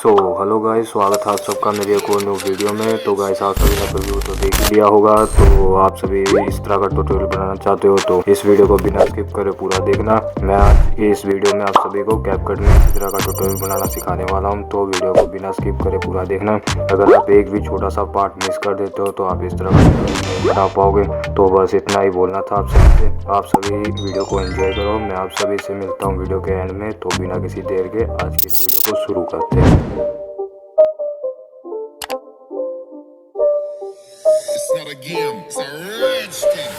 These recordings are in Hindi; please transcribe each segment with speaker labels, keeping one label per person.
Speaker 1: हेलो गाइस, स्वागत है आप सबका मेरी एक और न्यू वीडियो में। तो गाइस, आप सभी ने प्रीव्यू तो देख लिया होगा। तो आप सभी इस तरह का ट्यूटोरियल बनाना चाहते हो तो इस वीडियो को बिना स्किप करे पूरा देखना। मैं आज इस वीडियो में आप सभी को कैपकट में इस तरह का ट्यूटोरियल बनाना सिखाने वाला हूं, तो वीडियो को बिना स्किप करे पूरा देखना। अगर आप एक भी छोटा सा पार्ट मिस कर देते हो तो आप इस तरह का ट्यूटोरियल नहीं बना पाओगे। तो बस इतना ही बोलना था आप सभी से। आप सभी वीडियो को एंजॉय करो। मैं आप सभी से मिलता हूँ वीडियो के एंड में। तो बिना किसी देर के आज की इस वीडियो को शुरू करते हैं।
Speaker 2: It's not a game, it's a rich thing.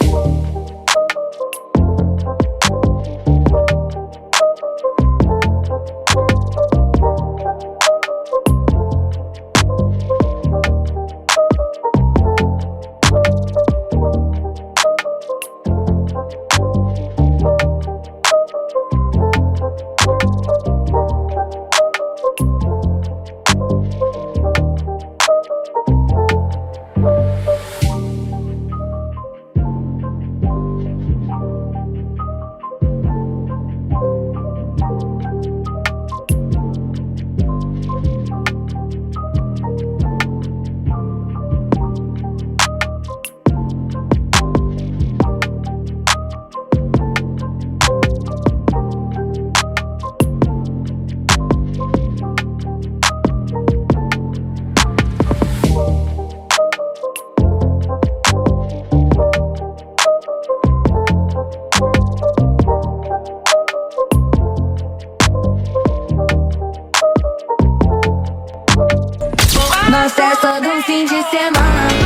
Speaker 3: Nossa, é só de fim de semana.